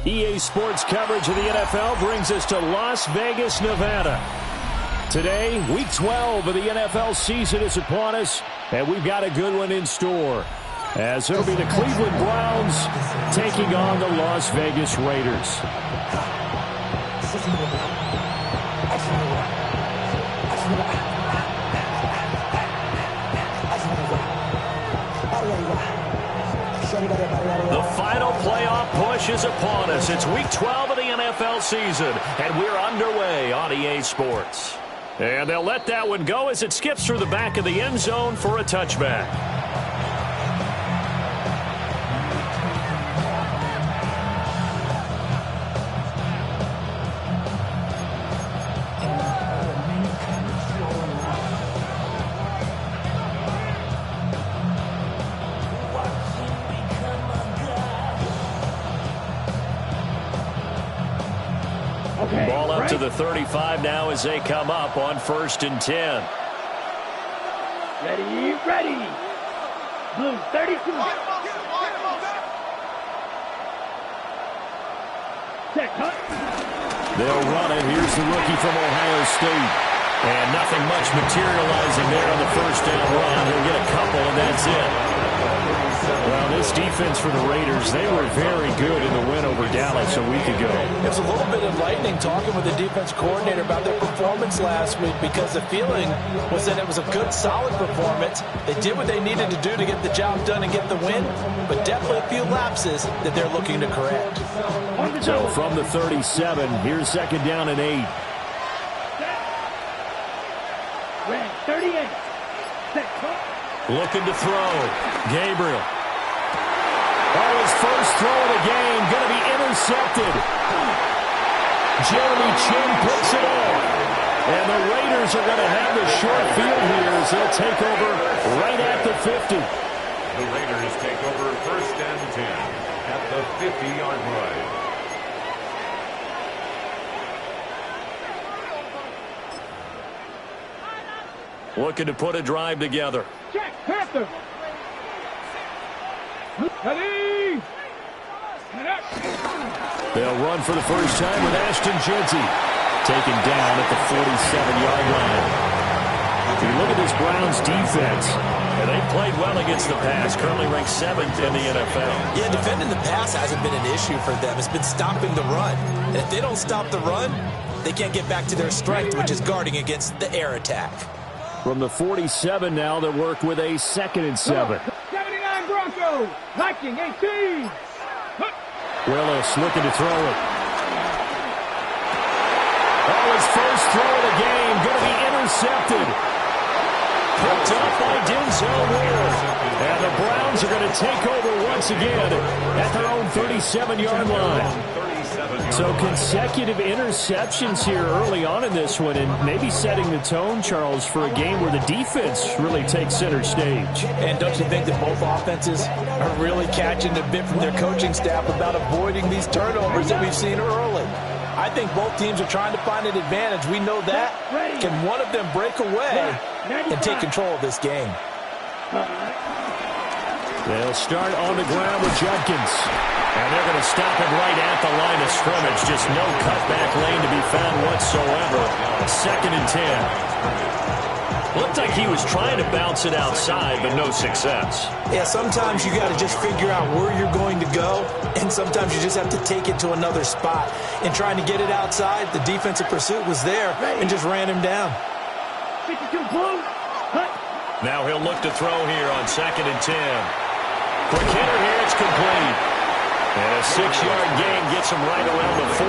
EA Sports coverage of the NFL brings us to Las Vegas, Nevada. Today, Week 12 of the NFL season is upon us, and we've got a good one in store, as it'll be the Cleveland Browns taking on the Las Vegas Raiders. The final playoff push is upon us. It's Week 12 of the NFL season, and we're underway on EA Sports. And they'll let that one go as it skips through the back of the end zone for a touchback. Ball up to the 35 now as they come up on 1st and 10. Ready. Blue, 32. Check, huh? They'll run it. Here's the rookie from Ohio State. And nothing much materializing there on the first down run. He'll get a couple, and that's it. Well, this defense for the Raiders, they were very good in the win over Dallas a week ago. It was a little bit enlightening talking with the defense coordinator about their performance last week, because the feeling was that it was a good, solid performance. They did what they needed to do to get the job done and get the win, but definitely a few lapses that they're looking to correct. So from the 37, here's 2nd down and 8. Red, 38. Looking to throw. Gabriel. Oh, his first throw of the game going to be intercepted. Jeremy Chin picks it off. And the Raiders are going to have the short field here as they'll take over right at the 50. The Raiders take over 1st and 10 at the 50-yard line. Looking to put a drive together. Check, Panther. Ready. They'll run for the first time with Ashton Jeanty. Taken down at the 47-yard line. If you look at this Browns defense, and they played well against the pass, currently ranked 7th in the NFL. Yeah, defending the pass hasn't been an issue for them. It's been stopping the run. And if they don't stop the run, they can't get back to their strength, which is guarding against the air attack. From the 47 now, they work with a 2nd and 7. 79 Broncos. Hiking 18. Willis looking to throw it. Oh, his first throw of the game going to be intercepted. Picked up by Denzel Ward. And the Browns are going to take over once again at their own 37-yard line. So consecutive interceptions here early on in this one, and maybe setting the tone, Charles, for a game where the defense really takes center stage. And don't you think that both offenses are really catching a bit from their coaching staff about avoiding these turnovers that we've seen early? I think both teams are trying to find an advantage. We know that. Can one of them break away and take control of this game? They'll start on the ground with Judkins. And they're going to stop it right at the line of scrimmage. Just no cutback lane to be found whatsoever. 2nd and 10. Looked like he was trying to bounce it outside, but no success. Yeah, sometimes you got to just figure out where you're going to go, and sometimes you just have to take it to another spot. And trying to get it outside, the defensive pursuit was there and just ran him down. 52 blue. Now he'll look to throw here on 2nd and 10. For Kidder here, it's complete. And a 6-yard gain gets him right around the 43.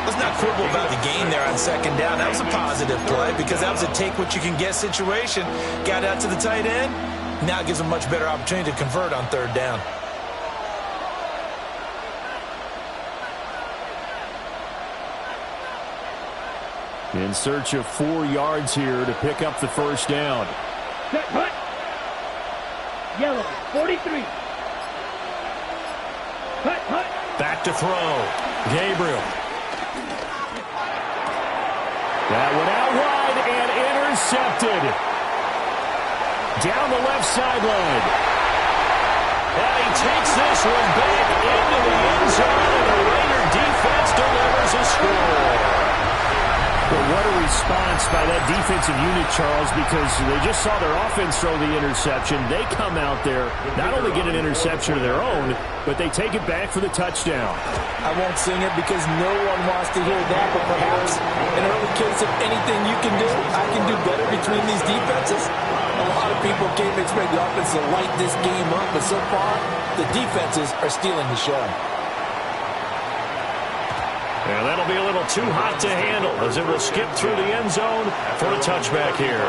Let's not quibble about the gain there on 2nd down. That was a positive play because that was a take-what-you-can-get situation. Got out to the tight end. Now it gives him a much better opportunity to convert on 3rd down. In search of 4 yards here to pick up the first down. Set, hut. Yellow, 43. Hut. Back to throw. Gabriel. That one out wide and intercepted. Down the left sideline. And he takes this one back into the end zone, and the Raider defense delivers a score. But what a response by that defensive unit, Charles, because they just saw their offense throw the interception. They come out there, not only get an interception of their own, but they take it back for the touchdown. I won't sing it because no one wants to hear that, but perhaps in early case of anything you can do, I can do better between these defenses. A lot of people came to expect the offense to light this game up, but so far, the defenses are stealing the show. And that'll be a little too hot to handle as it will skip through the end zone for a touchback here.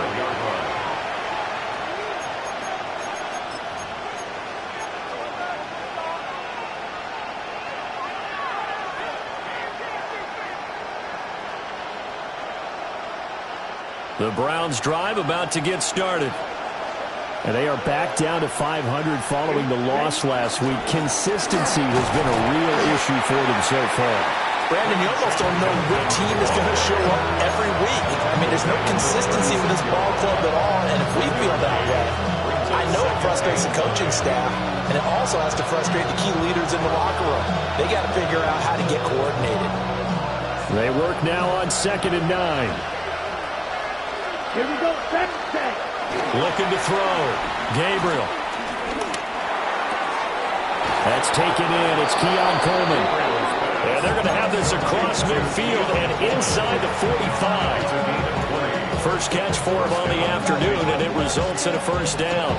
The Browns drive about to get started. And they are back down to 500 following the loss last week. Consistency has been a real issue for them so far. Brandon, you almost don't know what team is going to show up every week. I mean, there's no consistency with this ball club at all, and if we feel that way, I know it frustrates the coaching staff, and it also has to frustrate the key leaders in the locker room. They got to figure out how to get coordinated. They work now on 2nd and 9. Here we go, second set. Looking to throw. Gabriel. That's taken in. It's Keon Coleman. And they're going to have this across midfield and inside the 45. First catch for him on the afternoon, and it results in a first down.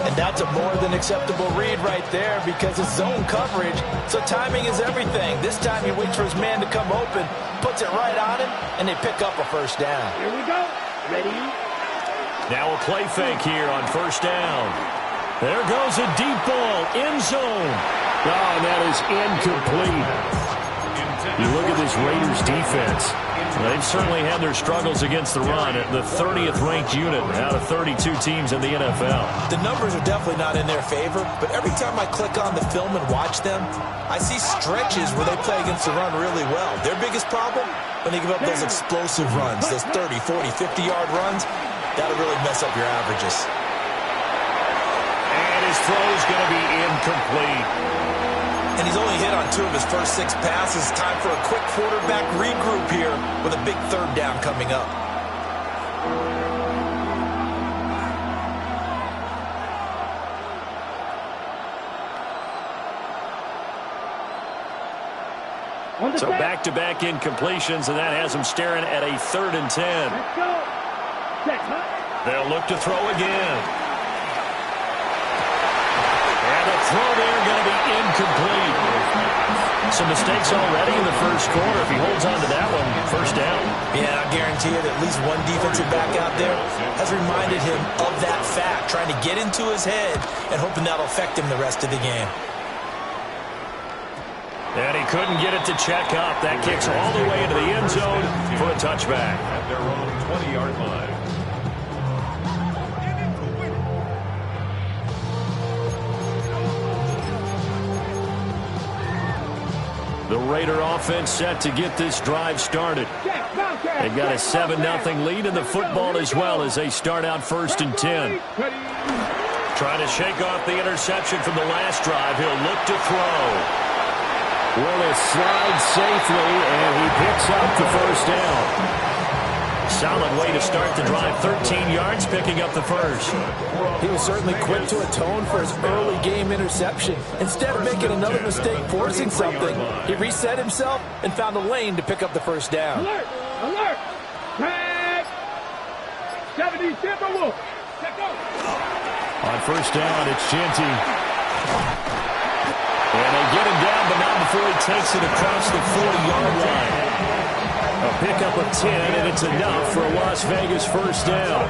And that's a more than acceptable read right there because it's zone coverage, so timing is everything. This time he waits for his man to come open, puts it right on him, and they pick up a first down. Here we go. Ready? Now a play fake here on first down. There goes a deep ball, end zone. Oh, and that is incomplete. You look at this Raiders defense. They've certainly had their struggles against the run. The 30th ranked unit out of 32 teams in the NFL. The numbers are definitely not in their favor, but every time I click on the film and watch them, I see stretches where they play against the run really well. Their biggest problem, when they give up those explosive runs, those 30, 40, 50-yard runs, that'll really mess up your averages. And his throw is going to be incomplete. And he's only hit on 2 of his first 6 passes. Time for a quick quarterback regroup here with a big third down coming up. So back-to-back incompletions, and that has him staring at a 3rd and 10. Let's go. Set, hut. They'll look to throw again. And the throw there going to be incomplete. Some mistakes already in the first quarter. If he holds on to that one, first down. Yeah, I guarantee you that at least one defensive back out there has reminded him of that fact, trying to get into his head and hoping that'll affect him the rest of the game. And he couldn't get it to check up. That kicks all the way into the end zone for a touchback. At their own 20-yard line. The Raider offense set to get this drive started. They've got a 7-0 lead in the football as well as they start out 1st and 10. Trying to shake off the interception from the last drive. He'll look to throw. Will it slide safely, and he picks up the first down. Solid way to start the drive. 13 yards, picking up the first. He was certainly quick to atone for his early game interception. Instead of making another mistake forcing something, he reset himself and found a lane to pick up the first down. Alert! Alert! Tag! 77 Wolf. Let's go. On first down, it's Genty. And they get him down, but not before he takes it across the 40-yard line. A pickup of 10, and it's enough for a Las Vegas first down.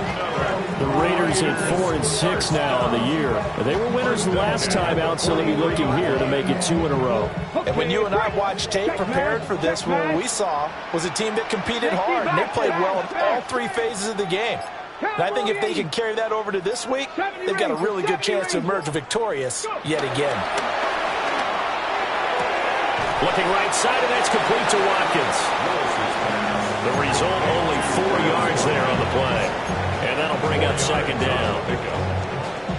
The Raiders at 4-6 now on the year. They were winners the last time out, so they'll be looking here to make it 2 in a row. And when you and I watched tape prepared for this, what we saw was a team that competed hard, and they played well in all 3 phases of the game. And I think if they can carry that over to this week, they've got a really good chance to emerge victorious yet again. Looking right side, and that's complete to Watkins. The result, only 4 yards there on the play. And that'll bring up second down.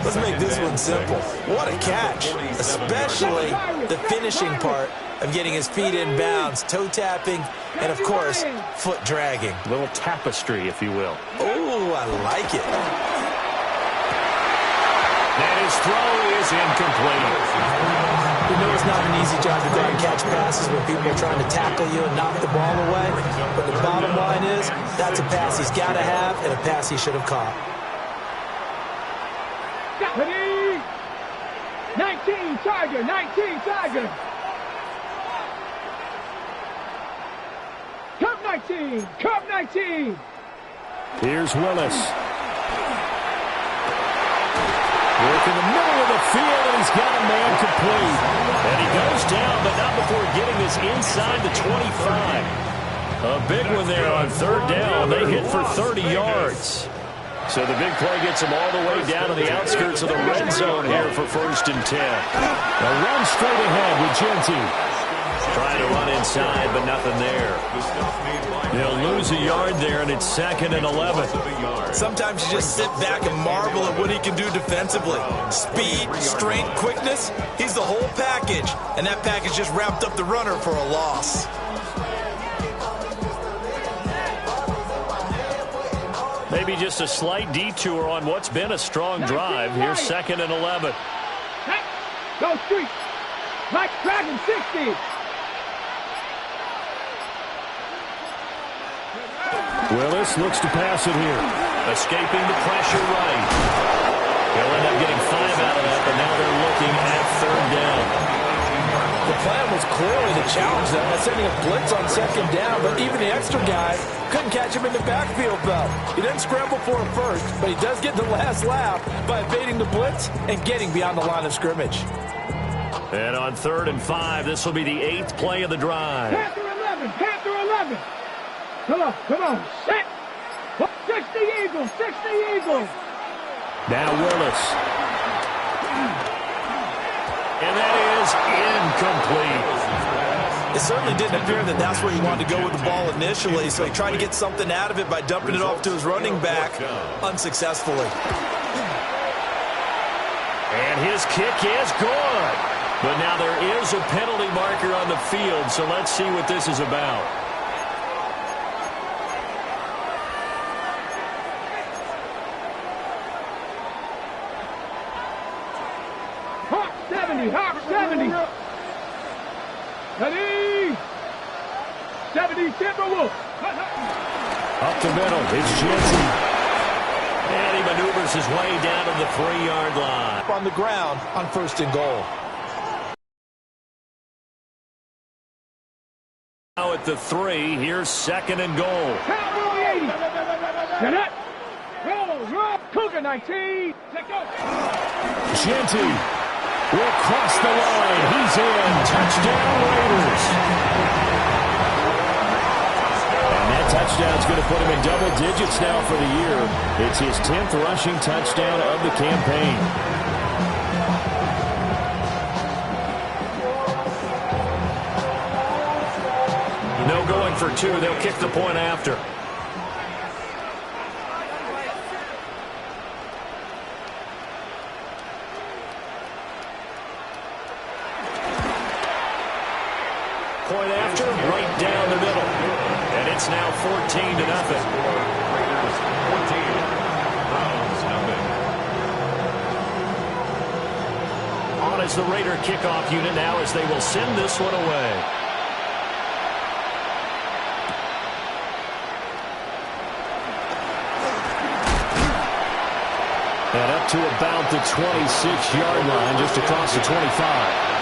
Let's make this one simple. What a catch, especially the finishing part of getting his feet in bounds, toe tapping, and of course, foot dragging. A little tapestry, if you will. Oh, I like it. And his throw is incomplete. You know it's not an easy job to go and catch passes when people are trying to tackle you and knock the ball away. But the bottom line is, that's a pass he's got to have and a pass he should have caught. Ready? 19 Tiger, 19 Tiger. Cup 19, Cup 19. Here's Willis. Work in the middle of the field, and he's got a man complete. And he goes down, but not before getting this inside the 25. A big one there on third down. They hit for 30 yards. So the big play gets them all the way down to the outskirts of the red zone here for 1st and 10. A run straight ahead with Genty. Trying to run inside, but nothing there. They'll lose a yard there, and it's 2nd and 11. Sometimes you just sit back and marvel at what he can do defensively. Speed, strength, quickness, he's the whole package. And that package just wrapped up the runner for a loss. Maybe just a slight detour on what's been a strong drive. Here's 2nd and 11. Go street. Mike Dragon 60. Willis looks to pass it here. Escaping the pressure right. They'll end up getting 5 out of that, but now they're looking at 3rd down. The plan was clearly to challenge them by sending a blitz on 2nd down, but even the extra guy couldn't catch him in the backfield, though. He didn't scramble for it first, but he does get the last laugh by evading the blitz and getting beyond the line of scrimmage. And on 3rd and 5, this will be the 8th play of the drive. Panther 11, Panther 11. Come on, set. 60 Eagles, 60 Eagles. Now Willis. And that is incomplete. It certainly didn't appear that that's where he wanted to go with the ball initially, so he tried to get something out of it by dumping it off to his running back unsuccessfully. And his kick is good. But now there is a penalty marker on the field, so let's see what this is about. Hawk 70, Hawk 70. Ready? 70 Timberwolves. Up the middle, it's Genty. And he maneuvers his way down to the 3-yard line. On the ground on 1st and goal. Now at the 3, here's 2nd and goal. Cowboy 80. Set up. Roll. Cougar 19. Let go. Genty will cross the line. He's in. Touchdown, Raiders. And that touchdown's going to put him in double digits now for the year. It's his 10th rushing touchdown of the campaign. No going for 2. They'll kick the point after. Point after, right down the middle. And it's now 14-0. Raiders 14, Browns nothing. On as the Raider kickoff unit now as they will send this one away. And up to about the 26-yard line, just across the 25.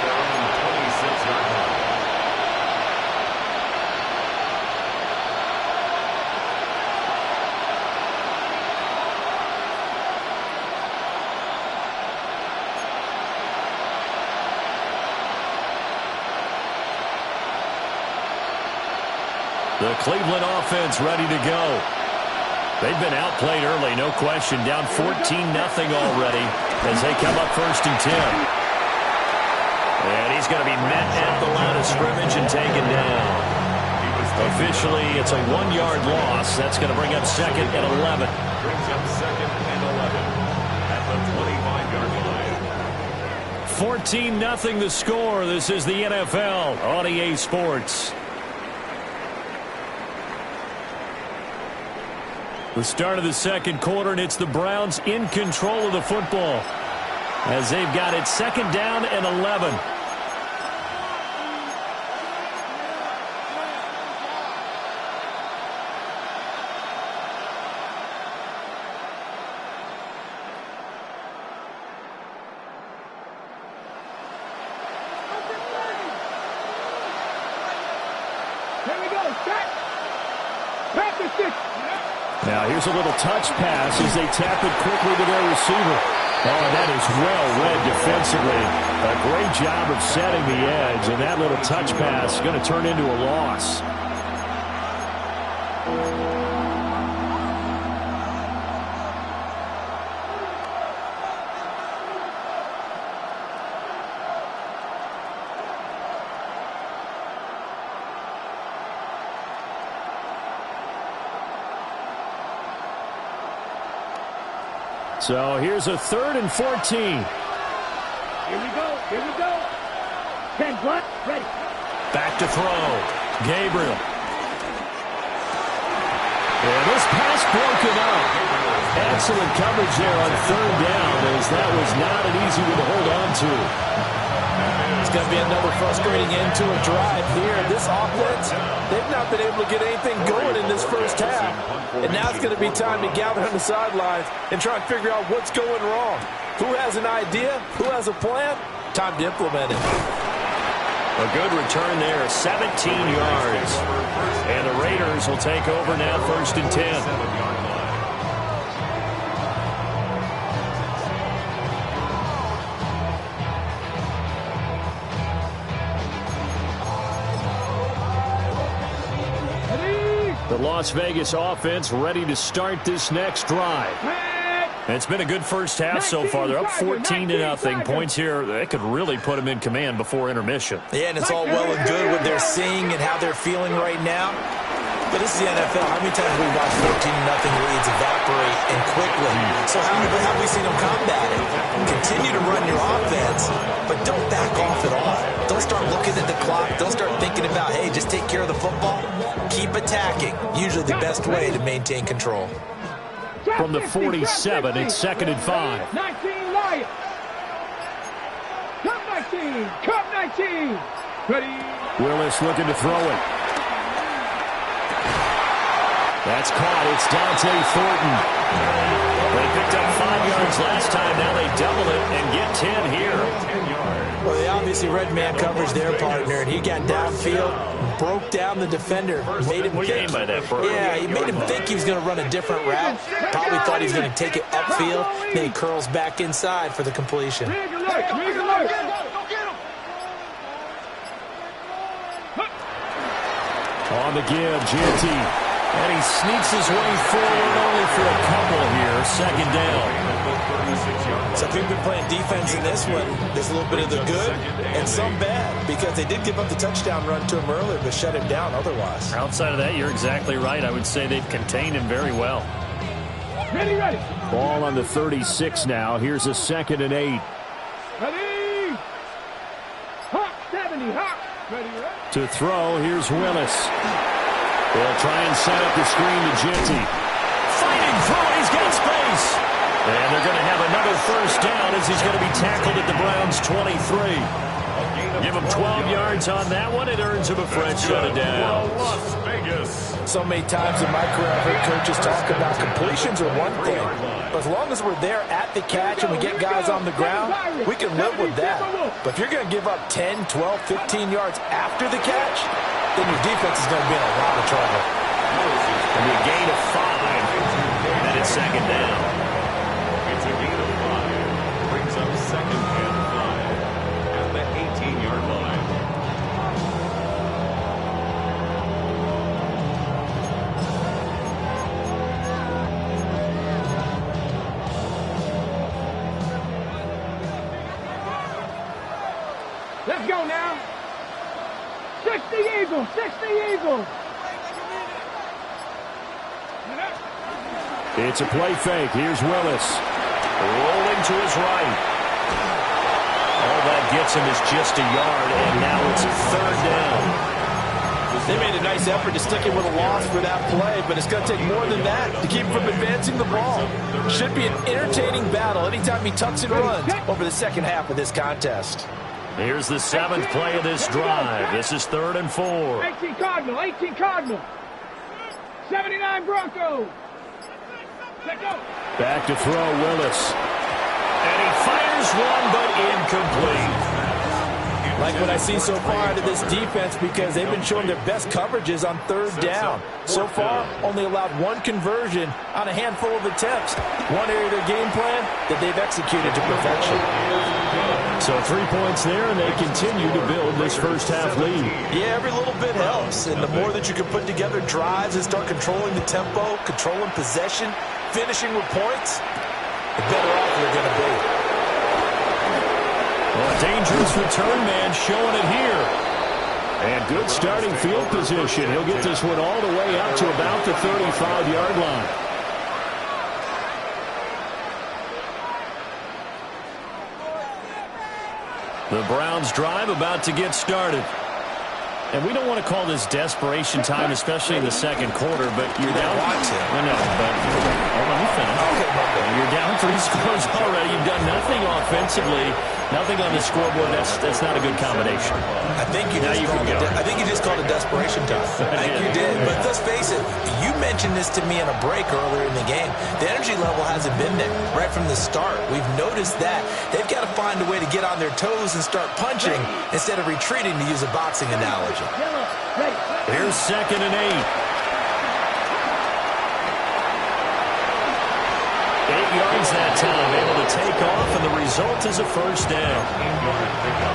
The Cleveland offense ready to go. They've been outplayed early, no question. Down 14-0 already as they come up 1st and 10. And he's going to be met at the line of scrimmage and taken down. Officially, it's a 1-yard loss. That's going to bring up 2nd and 11. Brings up 2nd and 11 at the 25-yard line. 14-0 the score. This is the NFL on EA Sports. The start of the second quarter, and it's the Browns in control of the football as they've got it 2nd down and 11. Here we go. Set. Practice it. Now here's a little touch pass as they tap it quickly to their receiver. Oh, that is well read defensively. A great job of setting the edge, and that little touch pass is going to turn into a loss. So here's a 3rd and 14. Here we go. Here we go. 10 block. Ready. Back to throw. Gabriel. And this pass broken up. Excellent coverage there on 3rd down, as that was not an easy one to hold on to. It's going to be another frustrating end to a drive here. This offense, they've not been able to get anything going in this first half. And now it's going to be time to gather on the sidelines and try and figure out what's going wrong. Who has an idea? Who has a plan? Time to implement it. A good return there, 17 yards. And the Raiders will take over now, 1st and 10. The Las Vegas offense ready to start this next drive. It's been a good first half so far. They're up 14-0. Points here, they could really put them in command before intermission. Yeah, and it's all well and good what they're seeing and how they're feeling right now. But this is the NFL. How many times have we watched 14-0 leads evaporate and quickly? So how have we seen them combat it? Continue to run your offense, but don't back off at all. Don't start looking at the clock. Don't start thinking about, hey, just take care of the football. Keep attacking. Usually the best way to maintain control. From the 47, it's 2nd and 5. 19 Lions. Cup 19. Cup 19. Ready. Willis looking to throw it. That's caught. It's Dante Thornton. They picked up 5 yards last time. Now they double it and get 10 here. Well, they obviously read man coverage their partner, and he got downfield, broke down the defender, made him think. By that, yeah, he made him think he was going to run a different route. Probably thought he was going to take it upfield. Then he curls back inside for the completion. On the give, Ginty. And he sneaks his way forward only for a couple here. 2nd down. So people been playing defense in this one. There's a little bit of the good and some bad, because they did give up the touchdown run to him earlier, but shut him down otherwise. Outside of that, you're exactly right. I would say they've contained him very well. Ready. Ball on the 36 now. Here's a 2nd and 8. Ready. Hawk 70. Hawk. Ready. To throw, here's Willis. They'll try and set up the screen to Ginty. Fighting through, he's got space. And they're going to have another 1st down as he's going to be tackled at the Browns' 23. Give him 12 yards on that one. It earns him a fresh set of downs. Las Vegas. So many times in my career, I've heard coaches talk about completions are one thing. But as long as we're there at the catch and we get guys on the ground, we can live with that. But if you're going to give up 10, 12, 15 yards after the catch, then your defense is going to be in a lot of trouble. And a gain of 5. And it's 2nd down. It's a gain of 5. Brings up 2nd and 5 at the 18-yard line. Let's go now. 60 Eagles. 60 Eagles. It's a play fake. Here's Willis. Rolling to his right. All that gets him is just a yard, and now it's 3rd down. They made a nice effort to stick him with a loss for that play, but it's going to take more than that to keep him from advancing the ball. Should be an entertaining battle anytime he tucks and runs over the second half of this contest. Here's the 7th play of this drive. This is 3rd and 4. 18 Cardinal, 18 Cardinal. 79 Broncos. Let go. Back to throw, Willis. And he fires one, but incomplete. Like what I see so far out of this defense, because they've been showing their best coverages on 3rd down. So far, only allowed 1 conversion on a handful of attempts. One area of their game plan that they've executed to perfection. So 3 points there, and they continue to build this first half lead. Yeah, every little bit helps. And the more that you can put together drives and start controlling the tempo, controlling possession, finishing with points, the better off you're going to be. Well, a dangerous return man showing it here. And good starting field position. He'll get this one all the way up to about the 35-yard line. The Browns drive about to get started. And we don't want to call this desperation time, especially in the second quarter, but you're down. I know, but let me finish. You're down 3 scores already. You've done nothing offensively, nothing on the scoreboard. That's not a good combination. I think you just called it desperation time. I think you did. But let's face it, you mentioned this to me in a break earlier in the game. The energy level hasn't been there right from the start. We've noticed that. They've got to find a way to get on their toes and start punching instead of retreating, to use a boxing analogy. Here's 2nd and 8. 8 yards that time, able to take off, and the result is a 1st down.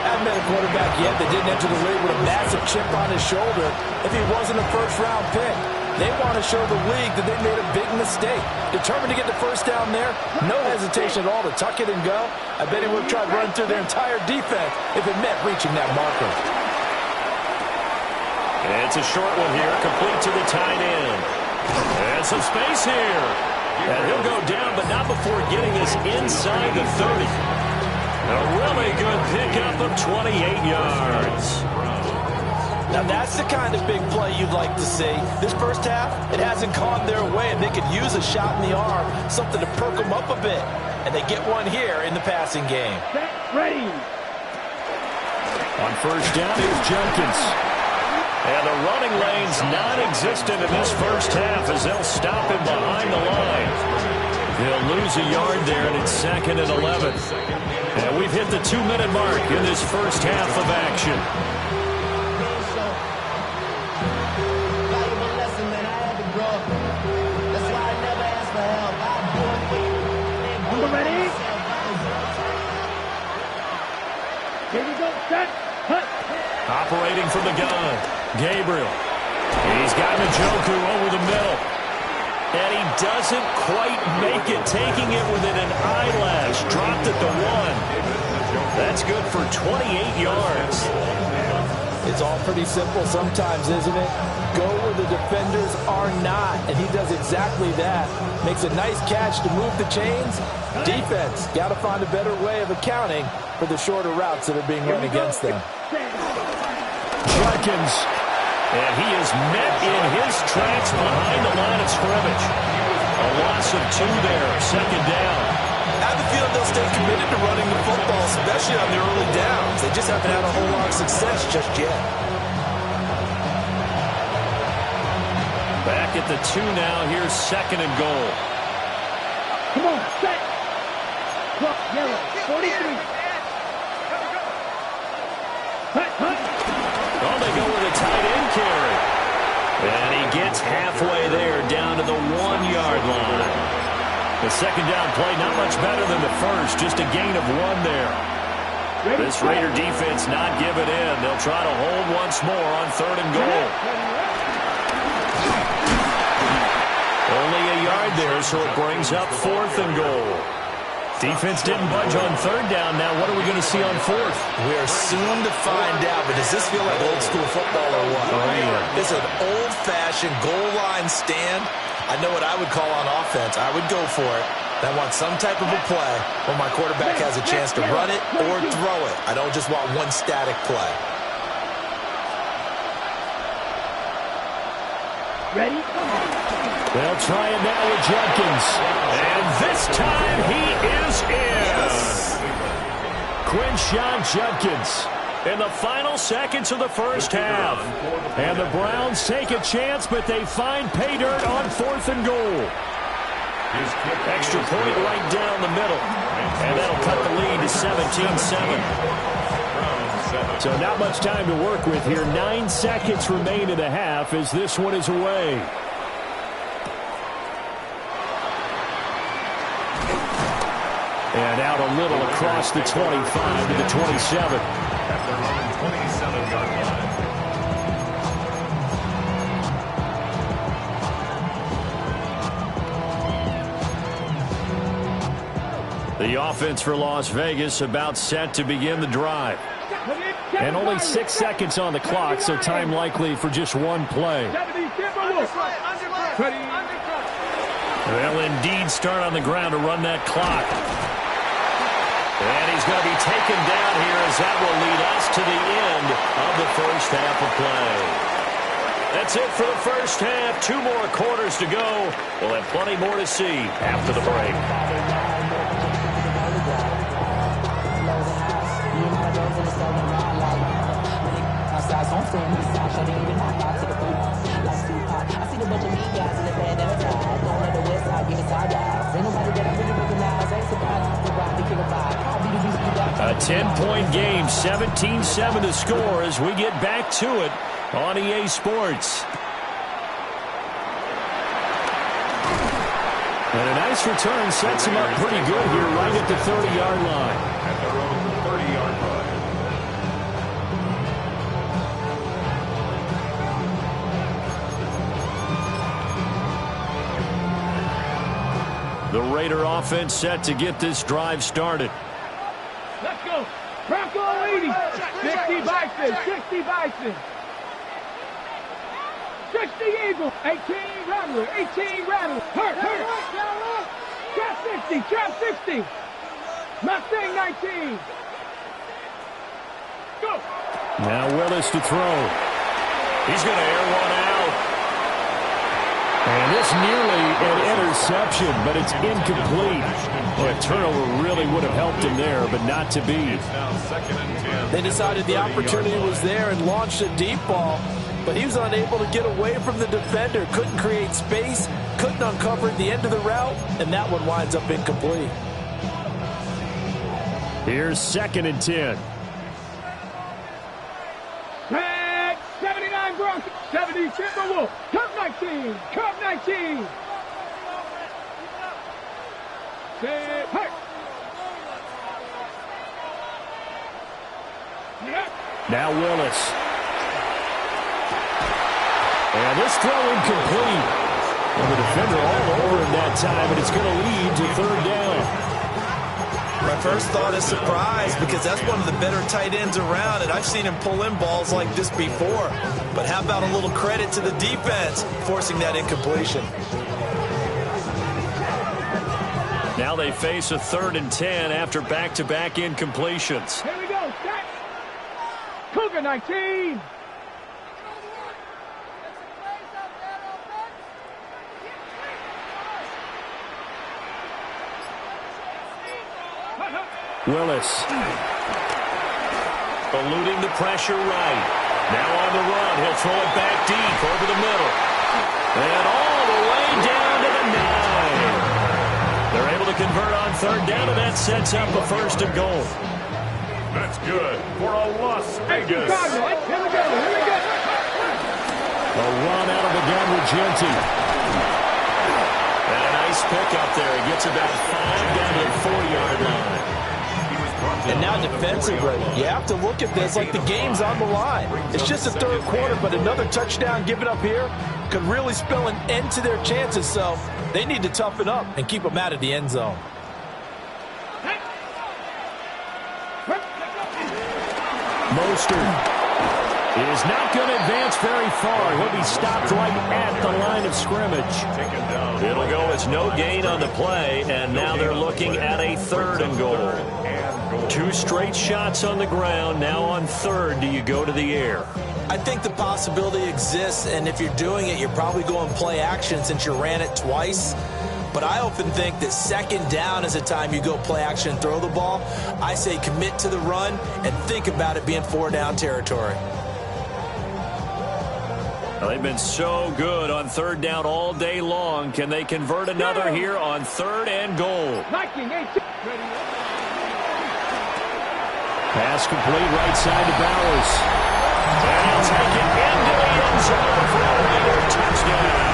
Haven't been a quarterback yet that didn't enter the league with a massive chip on his shoulder if he wasn't a first-round pick. They want to show the league that they made a big mistake. Determined to get the 1st down there, no hesitation at all to tuck it and go. I bet he would have tried running through their entire defense if it meant reaching that marker. It's a short one here, complete to the tight end. And some space here. And he'll go down, but not before getting us inside the 30. A really good pickup of 28 yards. Now that's the kind of big play you'd like to see. This first half, it hasn't gone their way, and they could use a shot in the arm, something to perk them up a bit. And they get one here in the passing game. Ready. On 1st down, here's Jenkins. And the running lane's non-existent in this first half as they'll stop him behind the line. He'll lose a yard there, and it's 2nd and 11. And we've hit the 2-minute mark in this first half of action. Ready? Here we go. Set. Hut. Operating from the gun, Gabriel. He's got Njoku over the middle. And he doesn't quite make it, taking it within an eyelash. Dropped at the 1. That's good for 28 yards. It's all pretty simple sometimes, isn't it? Go where the defenders are not, and he does exactly that. Makes a nice catch to move the chains. Defense got to find a better way of accounting for the shorter routes that are being run against them. Jenkins, and he is met in his tracks behind the line of scrimmage. A loss of 2 there, 2nd down. I have the feeling they'll stay committed to running the football, especially on their early downs. They just haven't had a whole lot of success just yet. Back at the 2 now. Here's 2nd and goal. Come on, set. Clock, yellow, 43. Hut, hut. Oh, they go with a tight end carry. And he gets halfway there, down to the 1-yard line. The 2nd down play, not much better than the first, just a gain of 1 there. This Raider defense not giving in. They'll try to hold once more on 3rd and goal. Only a yard there, so it brings up 4th and goal. Defense didn't budge on 3rd down. Now what are we going to see on 4th? We are soon to find out, but does this feel like old school football or what? Oh, yeah. It's an old-fashioned goal line stand. I know what I would call on offense. I would go for it. I want some type of a play where my quarterback has a chance to run it or throw it. I don't just want one static play. Ready? They'll try it now with Judkins. And this time he is in. Yes. Quinshon Judkins in the final seconds of the first half. And the Browns take a chance, but they find pay dirt on 4th and goal. Extra point right down the middle. And that'll cut the lead to 17-7. So not much time to work with here. 9 seconds remain in the half as this one is away. And out a little across the 25 to the 27. At their own 27-yard line. The offense for Las Vegas about set to begin the drive. And only 6 seconds on the clock, so time likely for just one play. They'll indeed start on the ground to run that clock. And he's going to be taken down here as that will lead us to the end of the first half of play. That's it for the first half. 2 more quarters to go. We'll have plenty more to see after the break. A 10-point game, 17-7 to score as we get back to it on EA Sports. And a nice return sets him up pretty good here right at the 30-yard line. At their own 30-yard line. The Raider offense set to get this drive started. Let's go. Bronco 80. 60 Bison. 60 Bison. 60 Eagle. 18 Rattler. 18 Rattler. Hurt. Trap 60. Trap 60. Mustang 19. Go. Now Willis to throw. He's going to air one out. And it's nearly an interception, but it's incomplete. Well, a turnover really would have helped him there, but not to be. It's now 2nd and 10. They decided the opportunity was there and launched a deep ball, but he was unable to get away from the defender, couldn't create space, couldn't uncover the end of the route, and that one winds up incomplete. Here's 2nd and 10. Red 79 Broncos. 70 Timberwolves. Cup 19. Cup 19. Hurt. Now Willis. And this throw incomplete. And the defender all over him that time, and it's going to lead to 3rd down. My first thought is surprise because that's one of the better tight ends around, and I've seen him pull in balls like this before. But how about a little credit to the defense forcing that incompletion? Now they face a 3rd and 10 after back-to-back incompletions. Here we go. Set. Cougar 19. Willis. Eluding the pressure right. Now on the run. He'll throw it back deep over the middle. And all the way down to the 9. They're able to convert on 3rd down, and that sets up a 1st and goal. That's good for a Las Vegas. Here we go. A run out of the gun with Genty. And a nice pick up there. He gets about 5 down to the 4-yard line. And now defensively, you have to look at this like the game's on the line. It's just the 3rd quarter, but another touchdown given up here could really spell an end to their chances. So they need to toughen up and keep them out of the end zone. Mostert. is not going to advance very far. He'll be stopped right at the line of scrimmage. It'll go as no gain on the play, and now they're looking at a 3rd and goal. 2 straight shots on the ground. Now on 3rd, do you go to the air? I think the possibility exists, and if you're doing it, you're probably going play action since you ran it twice. But I often think that 2nd down is a time you go play action and throw the ball. I say commit to the run and think about it being 4-down territory. Well, they've been so good on 3rd down all day long. Can they convert another here on 3rd and goal? Pass complete right side to Bowers. And he'll take it into the end zone for a Raider touchdown.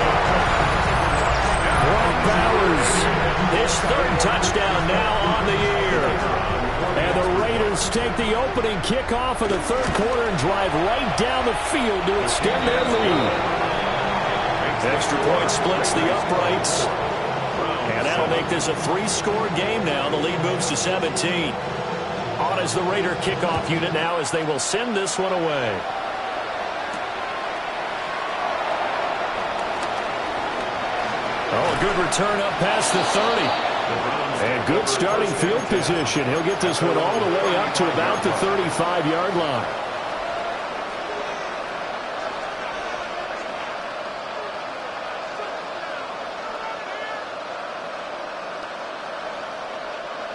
Brock Bowers, his 3rd touchdown now on the year. And the Raiders take the opening kickoff of the 3rd quarter and drive right down the field to extend their lead. Extra point splits the uprights. And that'll make this a 3-score game now. The lead moves to 17. On as the Raider kickoff unit now as they will send this one away. Oh, a good return up past the 30. And good starting field position. He'll get this one all the way up to about the 35-yard line.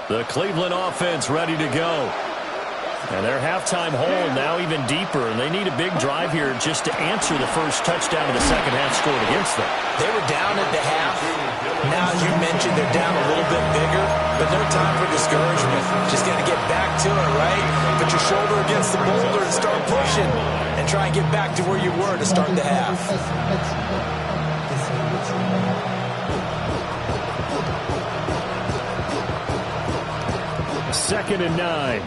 The Cleveland offense ready to go. And their halftime hole now even deeper, and they need a big drive here just to answer the first touchdown of the second half scored against them. They were down at the half. Now, as you mentioned, they're down a little bit bigger, but no time for discouragement. Just got to get back to it, right? Put your shoulder against the boulder and start pushing, and try and get back to where you were to start the half. 2nd and 9.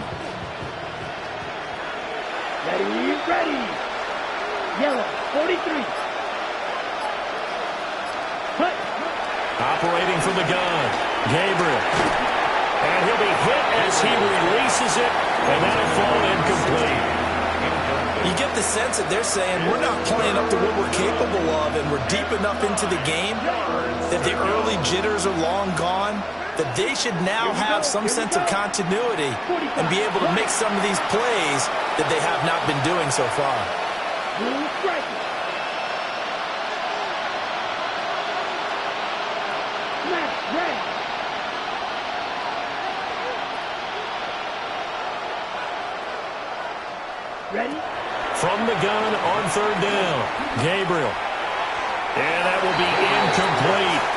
Ready. Yellow, 43. Cut. Operating from the gun, Gabriel. And he'll be hit as he releases it, and that'll fall incomplete. You get the sense that they're saying we're not playing up to what we're capable of, and we're deep enough into the game that the early jitters are long gone, that they should now have some sense of continuity and be able to make some of these plays that they have not been doing so far. Ready? From the gun on 3rd down, Gabriel. And that will be incomplete.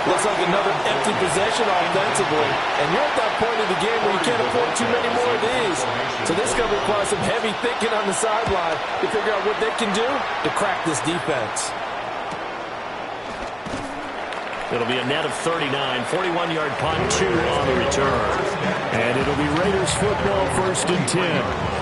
Looks like another empty possession offensively. And you're at that point in the game where you can't afford too many more of these. So this is going to require some heavy thinking on the sideline to figure out what they can do to crack this defense. It'll be a net of 39, 41-yard punt, 2 on the return. And it'll be Raiders football 1st and 10.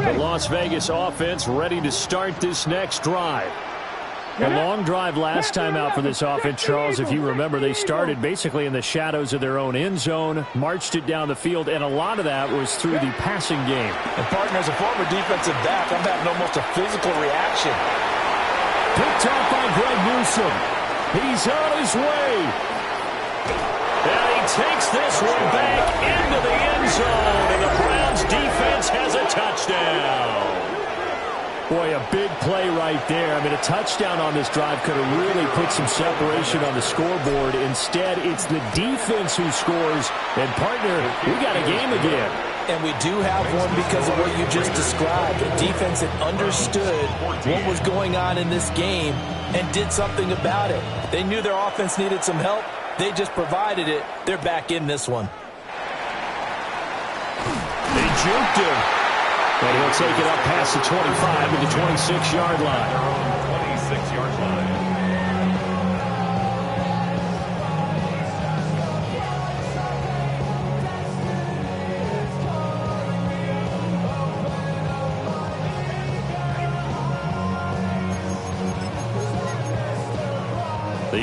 The Las Vegas offense ready to start this next drive. A long drive last time out for this offense, Charles. If you remember, they started basically in the shadows of their own end zone, marched it down the field, and a lot of that was through the passing game. And, partner, as a former defensive back, I'm having almost a physical reaction. Picked off by Greg Newsome. He's on his way. And he takes this one back into the end zone, and the Browns defense has a touchdown. Boy, a big play right there. I mean, a touchdown on this drive could have really put some separation on the scoreboard. Instead, it's the defense who scores. And, partner, we got a game again. And we do have one because of what you just described. A defense that understood what was going on in this game and did something about it. They knew their offense needed some help. They just provided it. They're back in this one. They juked him. And he'll take it up past the 25 to the 26-yard line. 26-yard line.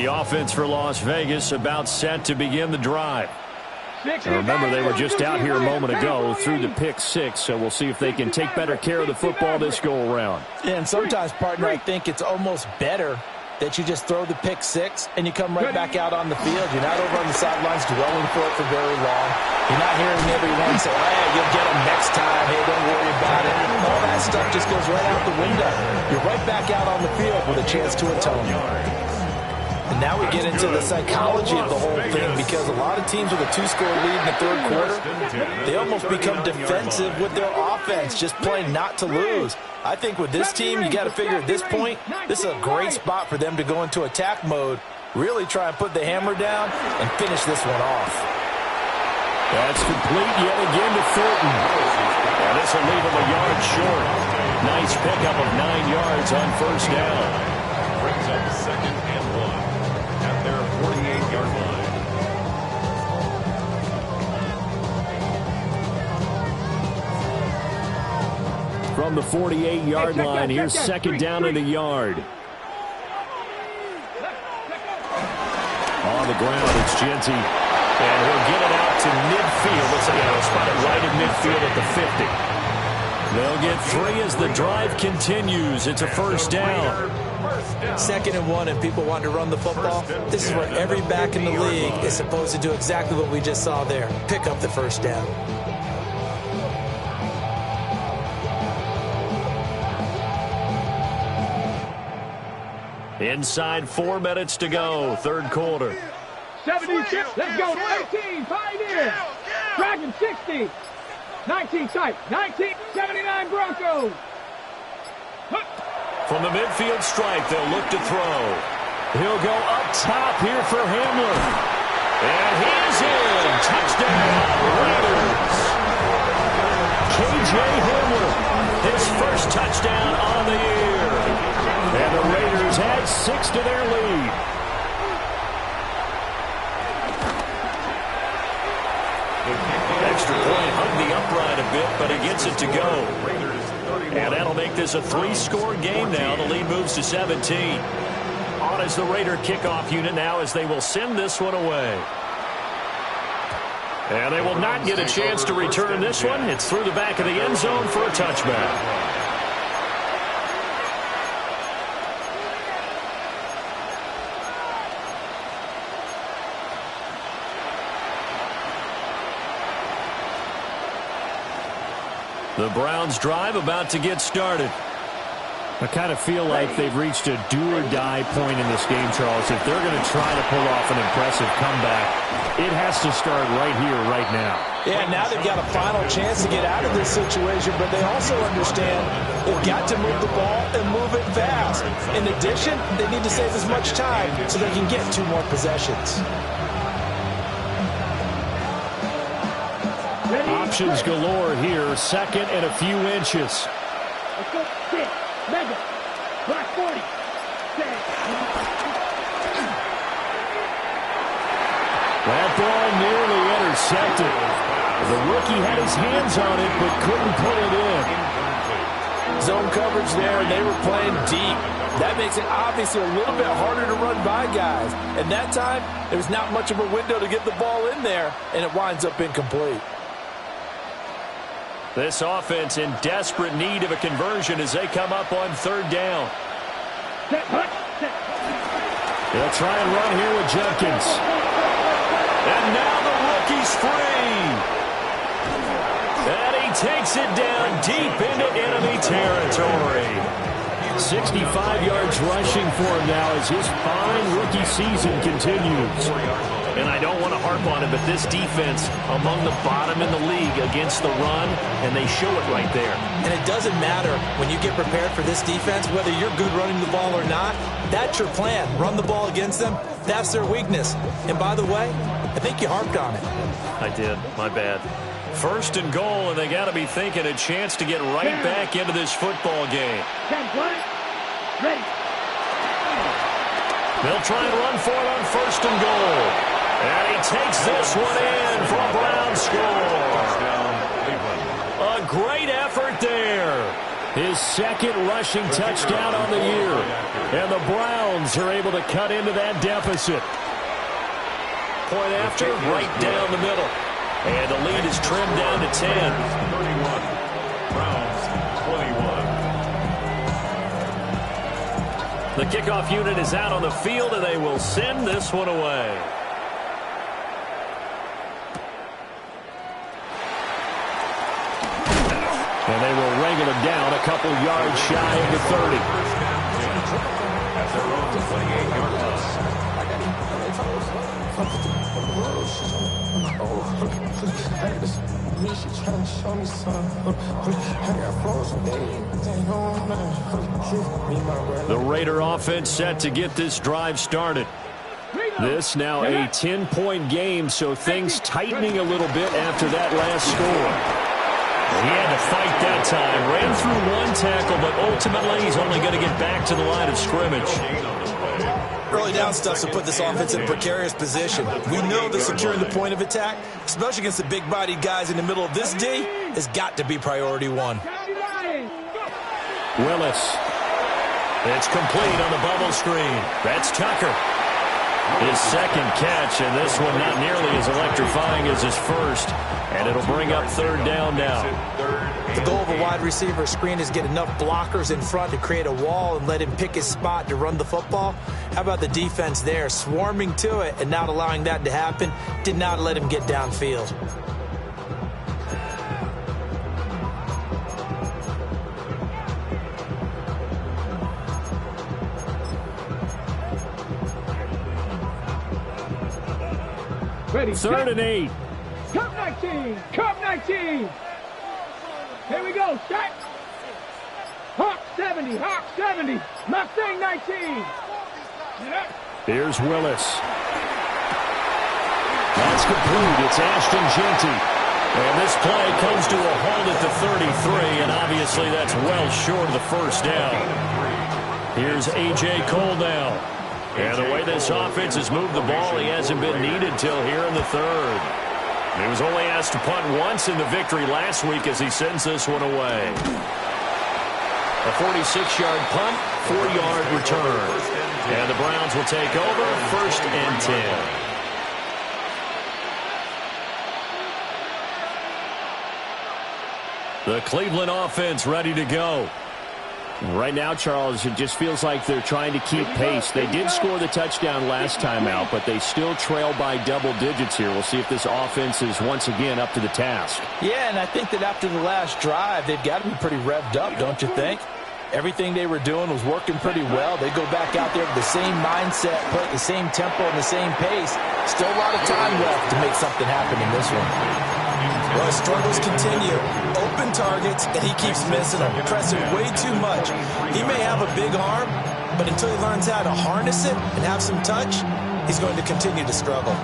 The offense for Las Vegas about set to begin the drive. And remember, they were just out here a moment ago through the pick six, so we'll see if they can take better care of the football this go-around. And sometimes, partner, I think it's almost better that you just throw the pick six and you come right back out on the field. You're not over on the sidelines dwelling for it for very long. You're not hearing everyone say, hey, you'll get them next time. Hey, don't worry about it. All that stuff just goes right out the window. You're right back out on the field with a chance to atone. And now we get into the psychology of the whole thing, because a lot of teams with a two-score lead in the third quarter, they almost become defensive with their offense, just playing not to lose. I think with this team, you got to figure at this point, this is a great spot for them to go into attack mode, really try and put the hammer down and finish this one off. That's complete yet again to Thornton. And this will leave him a yard short. Nice pickup of 9 yards on first down. Brings up second and 1 at their 48-yard line. From the 48-yard line, here's second down in the yard. On the ground, it's Genty. And he'll get it out to midfield. Looks like he'll spot it right in midfield at the 50. They'll get 3 as the drive continues. It's a first down. Second and 1, and people want to run the football. This is where every back in the league is supposed to do exactly what we just saw there. Pick up the first down. Inside 4 minutes to go, third quarter. 76, let's go, 18, Pioneer, Dragon 60, 19 tight, 19, 79 Broncos. From the midfield stripe, they'll look to throw. He'll go up top here for Hamler. And he is in. Touchdown, Raiders. K.J. Hamler, his first touchdown on the year. And the Raiders add 6 to their lead. Extra point hung the upright a bit, but he gets it to go. And that'll make this a 3-score game now. The lead moves to 17. On is the Raider kickoff unit now as they will send this one away. And they will not get a chance to return this one. It's through the back of the end zone for a touchback. The Browns drive about to get started. I kind of feel like they've reached a do-or-die point in this game, Charles. If they're going to try to pull off an impressive comeback, it has to start right here, right now. Yeah, now they've got a final chance to get out of this situation, but they also understand they've got to move the ball and move it fast. In addition, they need to save as much time so they can get 2 more possessions. Options galore here. Second and a few inches. Let's go, 6, mega, black 40, 10. That ball nearly intercepted. The rookie had his hands on it, but couldn't put it in. Zone coverage there, and they were playing deep. That makes it obviously a little bit harder to run by guys. And that time, there's not much of a window to get the ball in there, and it winds up incomplete. This offense in desperate need of a conversion as they come up on third down. They'll try and run here with Jenkins. And now the rookie's free. And he takes it down deep into enemy territory. 65 yards rushing for him now as his fine rookie season continues. And I don't want to harp on it, but this defense among the bottom in the league against the run, and they show it right there. And it doesn't matter when you get prepared for this defense, whether you're good running the ball or not, that's your plan. Run the ball against them. That's their weakness. And by the way, I think you harped on it. I did. My bad. First and goal, and they got to be thinking a chance to get right back into this football game. Ready. They'll try and run for it on first and goal. And he takes this one in for a Brown score. A great effort there. His second rushing touchdown on the year. And the Browns are able to cut into that deficit. Point after, right down the middle. And the lead is trimmed down to 10. 31. Browns 21. The kickoff unit is out on the field, and they will send this one away. And they will wrangle him down a couple yards shy of the 30. At their own 28-yard line. The Raider offense set to get this drive started. This now a 10-point game, so things tightening a little bit after that last score. He had to fight that time. Ran through one tackle, but ultimately he's only going to get back to the line of scrimmage. Early down stuff to put this offense in a precarious position. We know that securing the point of attack, especially against the big-bodied guys in the middle of this D, has got to be priority one. Willis. It's complete on the bubble screen. That's Tucker. His second catch, and this one not nearly as electrifying as his first. And it'll bring up third down now. The goal of a wide receiver screen is get enough blockers in front to create a wall and let him pick his spot to run the football. How about the defense there, swarming to it and not allowing that to happen? Did not let him get downfield. Ready, Third and 8. Cup 19, Cup 19. Here we go, set. Hawk 70, Hawk 70. Mustang 19. Here's Willis. That's complete. It's Ashton Genty. And this play comes to a halt at the 33, and obviously that's well short of the first down. Here's A.J. Cole now. And the way this offense has moved the ball, he hasn't been needed till here in the third. He was only asked to punt once in the victory last week as he sends this one away. A 46-yard punt, 4-yard return. And the Browns will take over, 1st and 10. The Cleveland offense ready to go. Right now, Charles, it just feels like they're trying to keep pace. They did score the touchdown last time out, but they still trail by double digits here. We'll see if this offense is once again up to the task. Yeah, and I think that after the last drive, they've got to be pretty revved up, don't you think? Everything they were doing was working pretty well. They go back out there with the same mindset, play at the same tempo and the same pace. Still a lot of time left to make something happen in this one. Well, his struggles continue. Open targets, and he keeps missing them, pressing way too much. He may have a big arm, but until he learns how to harness it and have some touch, he's going to continue to struggle.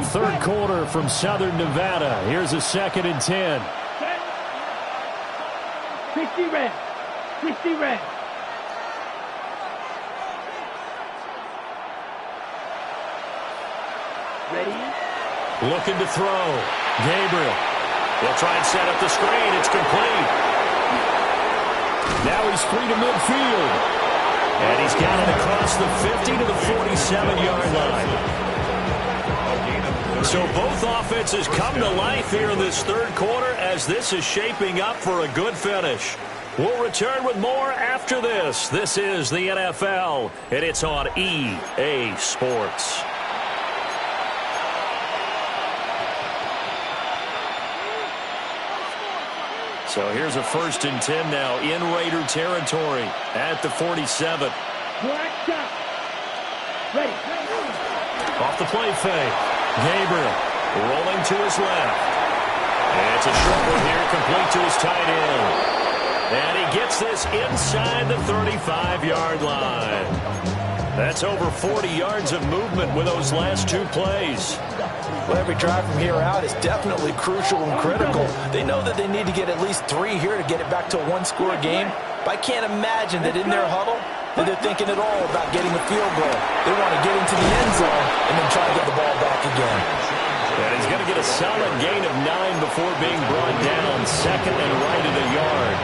Third quarter from Southern Nevada. Here's a 2nd and 10. 60 red. 60 red. Ready? Looking to throw. Gabriel. They'll try and set up the screen. It's complete. Now he's free to midfield. And he's got it across the 50 to the 47-yard line. So both offenses come to life here in this third quarter as this is shaping up for a good finish. We'll return with more after this. This is the NFL, and it's on EA Sports. So here's a 1st and 10 now in Raider territory at the 47. Ready. Off the play fake. Gabriel rolling to his left. And it's a short one here, complete to his tight end. And he gets this inside the 35-yard line. That's over 40 yards of movement with those last 2 plays. Well, every drive from here out is definitely crucial and critical. They know that they need to get at least 3 here to get it back to a 1-score game. But I can't imagine that in their huddle that they're thinking at all about getting a field goal. They want to get into the end zone and then try to get the ball back again. And he's going to to get a solid gain of 9 before being brought down. Second and right at a yard.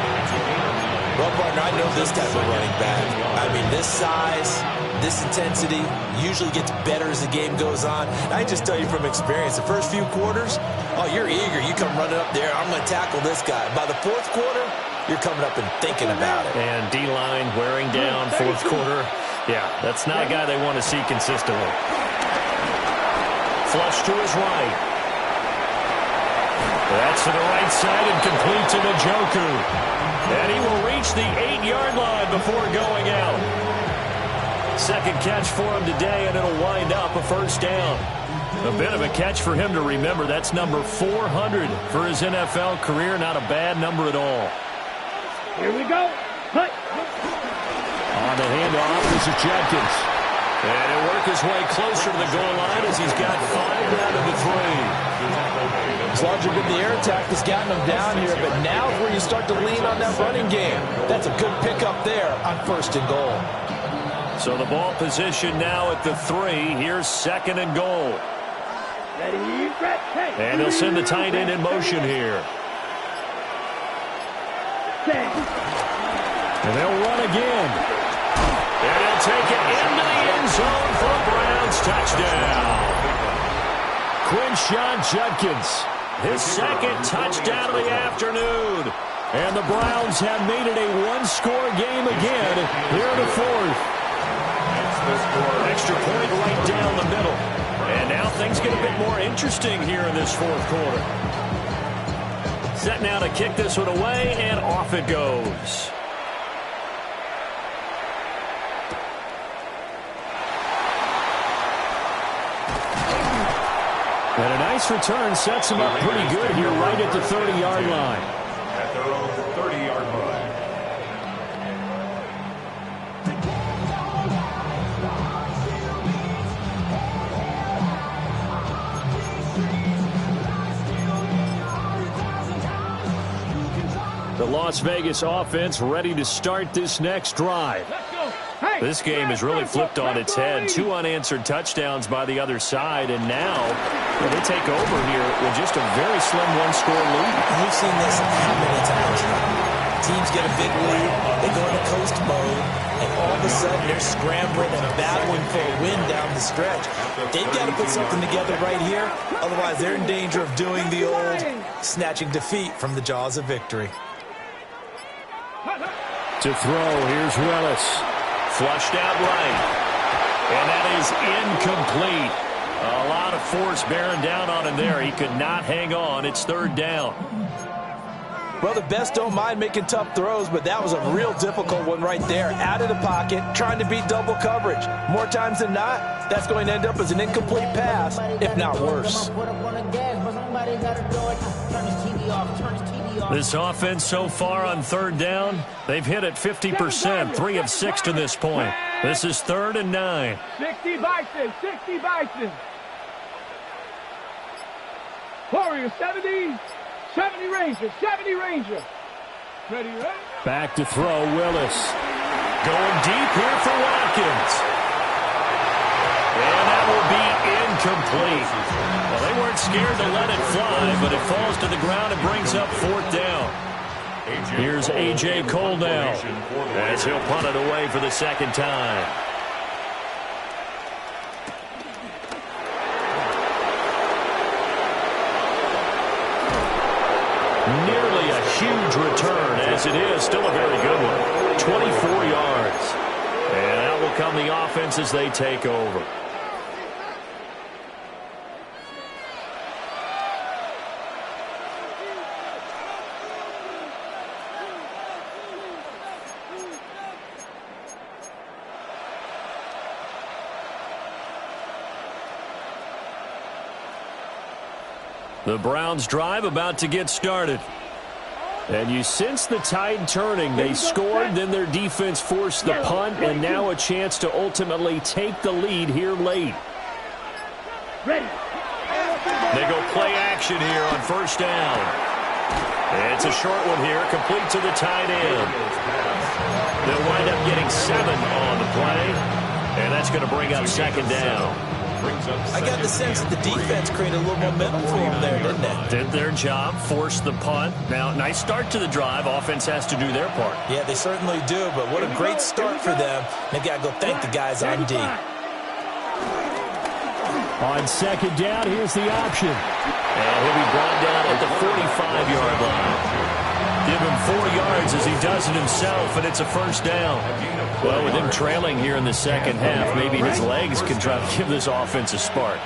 Well, partner, I know this type of running back. I mean, this size, this intensity usually gets better as the game goes on. And I just tell you from experience, the first few quarters, oh, you're eager. You come running up there, I'm going to tackle this guy. By the fourth quarter, you're coming up and thinking about it. And D-line wearing down fourth quarter. Yeah, that's not a guy they want to see consistently. Flush to his right. That's to the right side and complete to Njoku. And he will reach the 8-yard line before going out. Second catch for him today, and it'll wind up a first down. A bit of a catch for him to remember. That's number 400 for his NFL career. Not a bad number at all. Here we go. Hut. On the handoff, this is Jenkins. And he'll work his way closer to the goal line as he's got 5 down to the 3. His larger in the air attack has gotten him down here, but now is where you start to lean on that running game. That's a good pickup there on first and goal. So the ball position now at the 3. Here's second and goal. And he'll send the tight end in motion here. And they'll run again. And he'll take it into the end zone for a Browns touchdown. Quinshon Judkins, his second touchdown of the afternoon. And the Browns have made it a one-score game again here in the fourth. Extra point right down the middle. And now things get a bit more interesting here in this fourth quarter. Set now to kick this one away, and off it goes. And a nice return sets him up pretty good here right at the 30-yard line. At their own 30-yard line. The Las Vegas offense ready to start this next drive. This game has really flipped on its head. 2 unanswered touchdowns by the other side, and now they take over here with just a very slim one-score lead. We've seen this how many times now. Teams get a big lead, they go into coast mode, and all of a sudden they're scrambling and battling for a win down the stretch. They've got to put something together right here, otherwise they're in danger of doing the old snatching defeat from the jaws of victory. To throw, here's Willis. Flushed out right. And that is incomplete. A lot of force bearing down on him there. He could not hang on. It's third down. Well, the best don't mind making tough throws, but that was a real difficult one right there. Out of the pocket, trying to beat double coverage. More times than not, that's going to end up as an incomplete pass, if not worse. This offense so far on third down, they've hit it 50%, 3 of 6 to this point. This is 3rd and 9. 60 Bison, 60 Bison. Warriors, 70, 70 Ranger, 70 Ranger. Ready, right? Back to throw, Willis. Going deep here for Watkins. And that will be incomplete. Well, they weren't scared to let it fly, but it falls to the ground and brings up 4th down. Here's A.J. Cole now, as he'll punt it away for the second time. Nearly a huge return, as it is still a very good one. 24 yards. And out will come the offense as they take over. The Browns drive about to get started. And you sense the tide turning. They scored, then their defense forced the punt, and now a chance to ultimately take the lead here late. They go play action here on first down. It's a short one here, complete to the tight end. They'll wind up getting 7 on the play, and that's going to bring up second down. brings up I got the sense that the defense created a little momentum for them there, didn't they? Did their job, forced the punt. Now, nice start to the drive. Offense has to do their part. Yeah, they certainly do, but what a great start for them. They've got to go thank the guys on D. On second down, here's the option. And he'll be brought down at the 45-yard line. Give him 4 yards as he does it himself, and it's a first down. Well, with him trailing here in the second half, maybe his legs can try to give this offense a spark.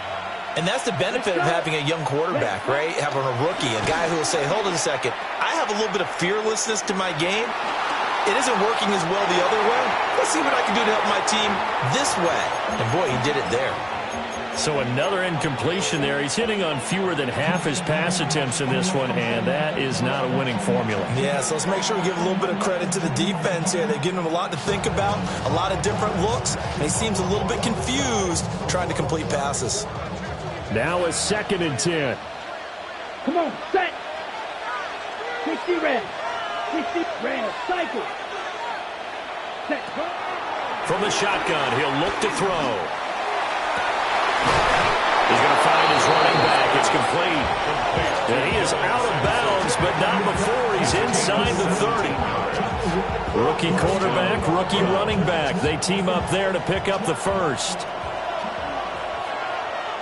And that's the benefit of having a young quarterback, right? Having a rookie, a guy who will say, hold on a second, I have a little bit of fearlessness to my game. It isn't working as well the other way. Let's see what I can do to help my team this way. And boy, he did it there. So another incompletion there. He's hitting on fewer than half his pass attempts in this one, and that is not a winning formula. Yeah, so let's make sure we give a little bit of credit to the defense here. They've given him a lot to think about, a lot of different looks, and he seems a little bit confused trying to complete passes. Now a 2nd and 10. Come on, set. 60 red. 60 red. Cycle. Set. From the shotgun, he'll look to throw. He's going to find his running back. It's complete. And he is out of bounds, but not before he's inside the 30. Rookie quarterback, rookie running back. They team up there to pick up the first.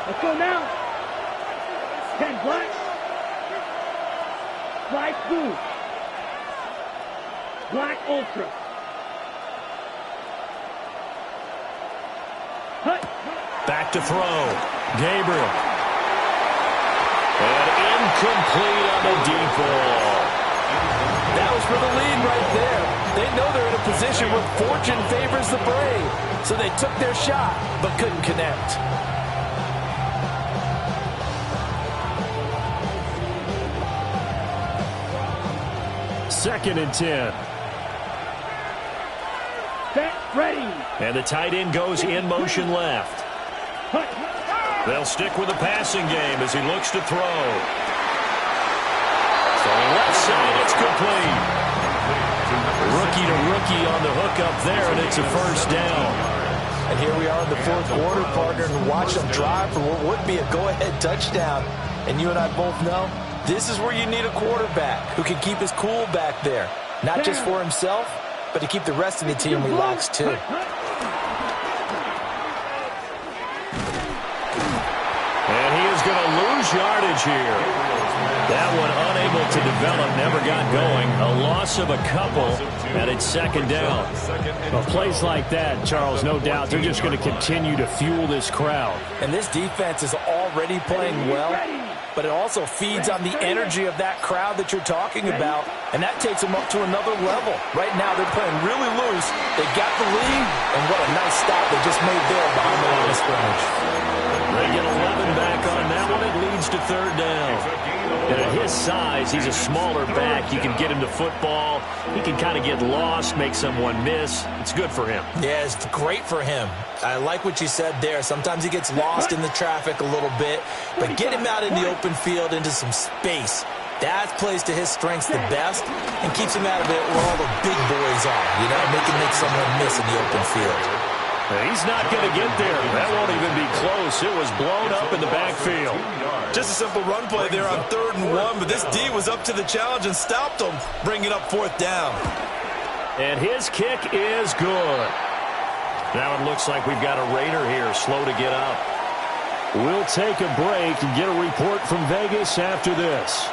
Let's go now. 10 black. Black blue. Black ultra. Hut. Back to throw. Gabriel. And incomplete on the deep ball. That was for the lead right there. They know they're in a position where fortune favors the brave. So they took their shot, but couldn't connect. Second and 10. Set. Ready. And the tight end goes in motion left. Hut. They'll stick with the passing game as he looks to throw. So left side, it's complete. Rookie to rookie on the hook up there, and it's a first down. And here we are in the fourth quarter, partner, and watch them drive for what would be a go-ahead touchdown. And you and I both know this is where you need a quarterback who can keep his cool back there. Not just for himself, but to keep the rest of the team relaxed too. And he is going to lose yardage here. That one unable to develop, never got going. A loss of a couple, and it's second down. Well, plays like that, Charles, no doubt, they're just going to continue to fuel this crowd. And this defense is already playing well, but it also feeds on the energy of that crowd that you're talking about, and that takes them up to another level. Right now, they're playing really loose. They got the lead, and what a nice stop they just made there behind the line of scrimmage. They get 11 back on that one. It leads to third down. And at his size, he's a smaller back. You can get him to football. He can kind of get lost, make someone miss. It's good for him. Yeah, it's great for him. I like what you said there. Sometimes he gets lost in the traffic a little bit, but get him out in the open field into some space. That plays to his strengths the best and keeps him out of it where all the big boys are, you know, make someone miss in the open field. He's not going to get there. That won't even be close. It was blown up in the backfield. Just a simple run play there on 3rd and 1, but this D was up to the challenge and stopped him, bringing up 4th down. And his kick is good. Now it looks like we've got a Raider here, slow to get up. We'll take a break and get a report from Vegas after this.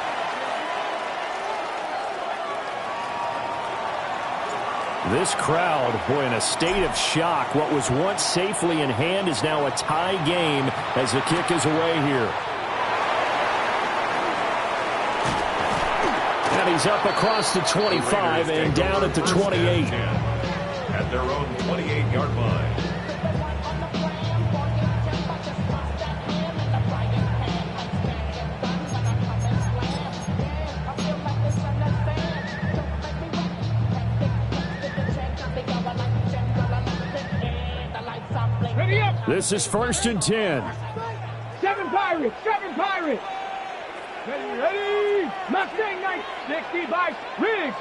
This crowd, boy, in a state of shock. What was once safely in hand is now a tie game as the kick is away here. And he's up across the 25 and down at the 28. At their own 28-yard line. This is 1st and 10. 7 Pirates, 7 Pirates. Ready. Mustang 965. Riggs.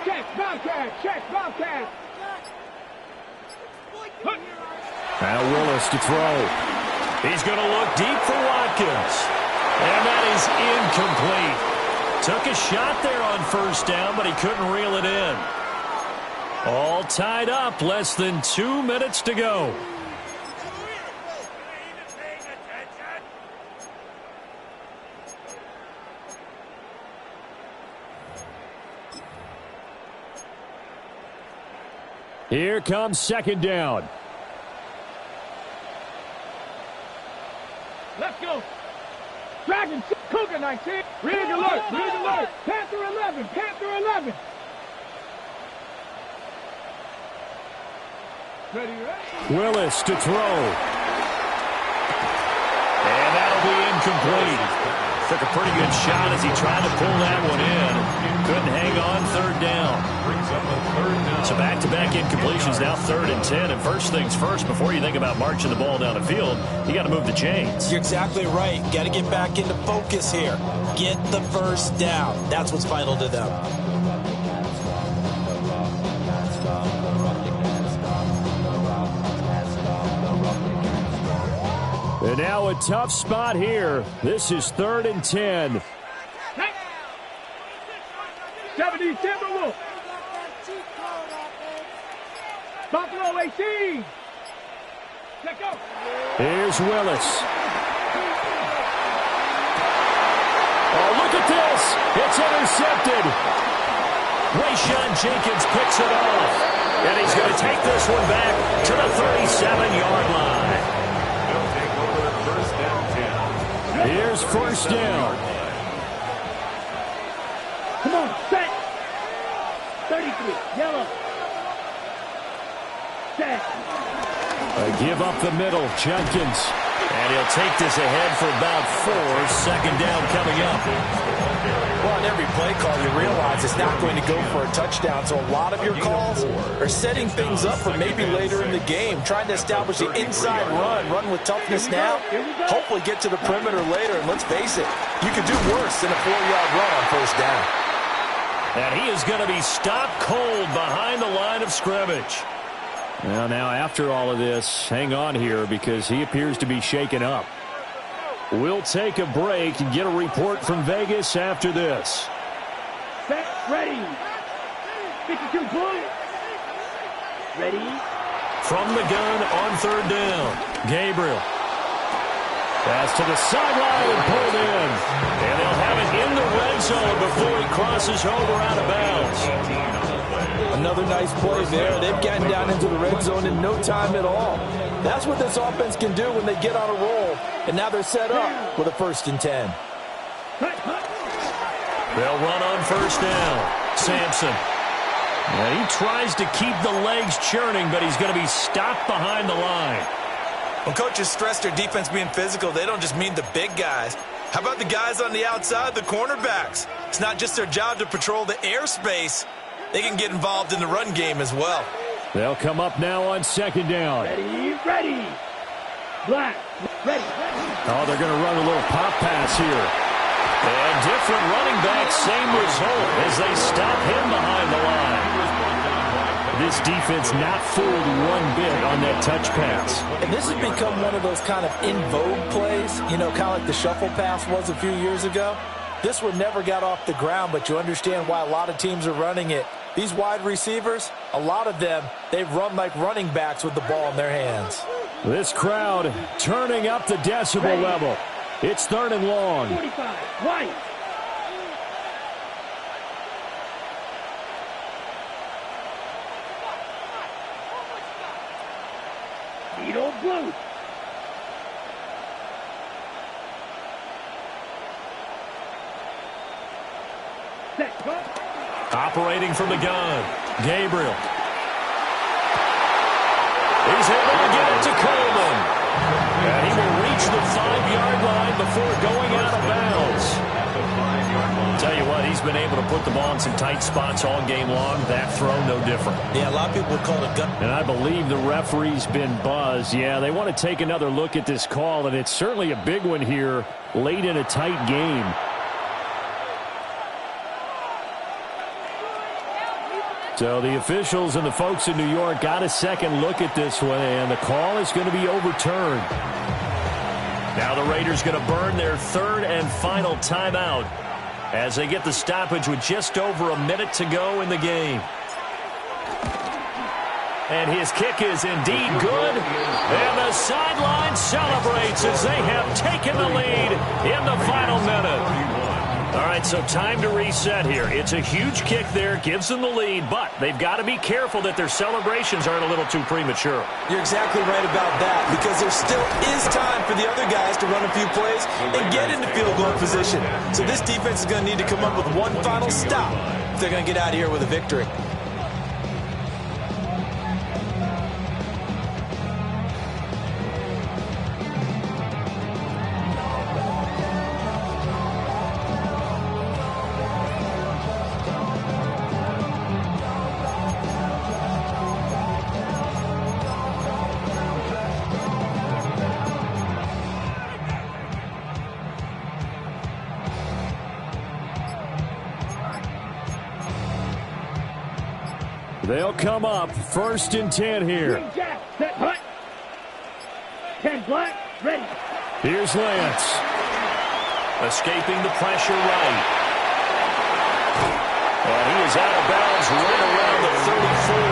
Check, Bobcat. Now Willis to throw. He's going to look deep for Watkins. And that is incomplete. Took a shot there on first down, but he couldn't reel it in. All tied up, less than 2 minutes to go. Here comes second down. Let's go. Dragon, Cougar 19. Rig alert, Panther 11, Panther 11. Ready. Willis to throw. And that'll be incomplete. Took a pretty good shot as he tried to pull that one in. Couldn't hang on third down. So back-to-back incompletions, now 3rd and 10. And first things first, before you think about marching the ball down the field, you got to move the chains. You're exactly right. Got to get back into focus here. Get the first down. That's what's vital to them. And now a tough spot here. This is 3rd and 10. 70 Timberwolves. Buffalo 18. Let's go. Here's Willis. Oh, look at this. It's intercepted. Rayshawn Jenkins picks it off. And he's going to take this one back to the 37-yard line. They'll take over the 1st and 10. Here's first down. Come on, set. 33, yellow. Set. Give up the middle, Jenkins. And he'll take this ahead for about 4. Second down coming up. Well, on every play call, you realize it's not going to go for a touchdown. So a lot of your calls are setting things up for maybe later in the game, trying to establish the inside run with toughness now, hopefully get to the perimeter later. And let's face it, you could do worse than a 4-yard run on first down. And he is going to be stopped cold behind the line of scrimmage. Well, now after all of this, hang on here because he appears to be shaken up. We'll take a break and get a report from Vegas after this. Set, ready. 52 blue. Ready. From the gun on third down, Gabriel. Pass to the sideline and pulled in. And they'll have it in the red zone before he crosses over out of bounds. Another nice play there. They've gotten down into the red zone in no time at all. That's what this offense can do when they get on a roll. And now they're set up with a 1st and 10. They'll run on first down. Sampson. And he tries to keep the legs churning, but he's going to be stopped behind the line. When coaches stress their defense being physical, they don't just mean the big guys. How about the guys on the outside, the cornerbacks? It's not just their job to patrol the airspace. They can get involved in the run game as well. They'll come up now on second down. Ready. Black, ready. Oh, they're going to run a little pop pass here. And different running backs, same result as they stop him behind the line. This defense not fooled one bit on that touch pass. And this has become one of those kind of in vogue plays, you know, kind of like the shuffle pass was a few years ago. This one never got off the ground, but you understand why a lot of teams are running it. These wide receivers, a lot of them, they run like running backs with the ball in their hands. This crowd turning up the decibel level. It's 3rd and long. 45, white. Needle blue. Set, go. Operating from the gun, Gabriel. He's able to get it to Coleman. And he will reach the 5-yard line before going out of bounds. Tell you what, he's been able to put the ball in some tight spots all game long. That throw, no different. Yeah, a lot of people would call it gut. And I believe the referee's been buzzed. Yeah, they want to take another look at this call, and it's certainly a big one here late in a tight game. So the officials and the folks in New York got a second look at this one, and the call is going to be overturned. Now the Raiders going to burn their third and final timeout as they get the stoppage with just over a minute to go in the game. And his kick is indeed good. And the sideline celebrates as they have taken the lead in the final minute. All right, so time to reset here. It's a huge kick there, gives them the lead, but they've got to be careful that their celebrations aren't a little too premature. You're exactly right about that, because there still is time for the other guys to run a few plays and get into field goal position. So this defense is going to need to come up with one final stop if they're going to get out of here with a victory. They'll come up 1st and 10 here. Green Jack, set, hut. 10 black, ready. Here's Lance. Escaping the pressure right. And he is out of bounds right around the 34.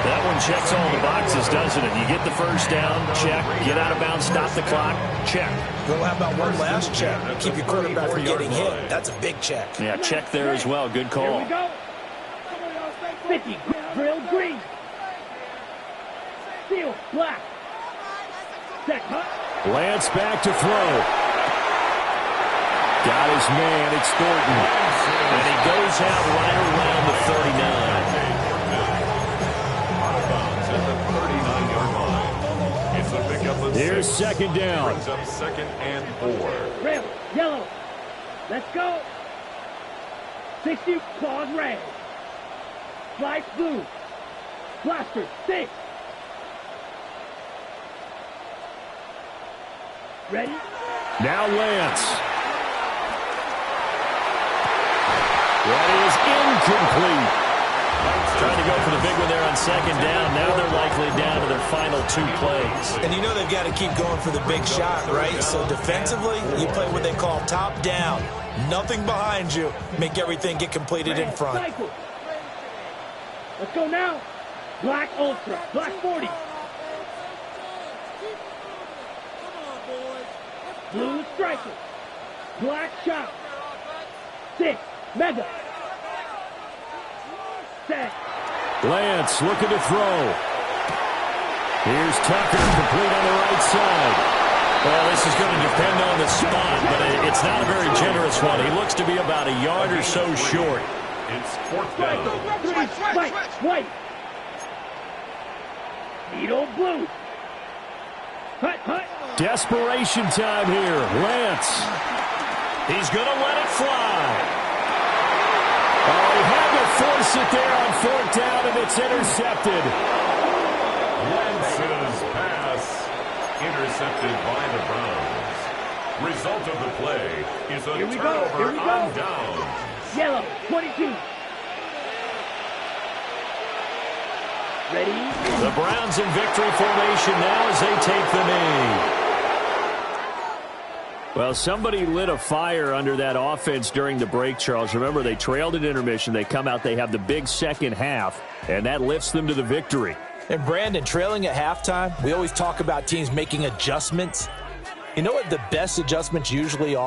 That one checks all the boxes, doesn't it? You get the first down, check. Get out of bounds, stop the clock, check. Well, how about one last check? Keep your quarterback from getting hit. That's a big check. Yeah, check there as well. Good call. Here we go. 50, drill green. Steel, black. Set, hut. Lance back to throw. Got his man. It's Thornton. And he goes out right around the 39. Here's 2nd down. Brings up 2nd and 4. Rail, yellow. Let's go. 60, claws red. Slice blue. Blaster, 6. Ready? Now Lance. That is incomplete. Trying to go for the big one there on 2nd down. Now they're likely down to their final 2 plays. And you know they've got to keep going for the big shot, right? So defensively, you play what they call top down. Nothing behind you. Make everything get completed in front. Cycle. Let's go now. Black Ultra. Black 40. Blue Striker. Black Shot. 6. Mega. Set. Lance looking to throw. Here's Tucker, complete on the right side. Well, this is going to depend on the spot, but it's not a very generous one. He looks to be about a yard or so short. It's 4th down. White. Needle blue. Hut. Desperation time here. Lance. He's going to let it fly. Oh, he had to force it there on 4th down, and it's intercepted. Lance's pass intercepted by the Browns. Result of the play is a turnover on downs. Yellow, 22. Ready? The Browns in victory formation now as they take the knee. Well, somebody lit a fire under that offense during the break, Charles. Remember, they trailed at intermission. They come out, they have the big second half, and that lifts them to the victory. And Brandon, trailing at halftime, we always talk about teams making adjustments. You know what the best adjustments usually are?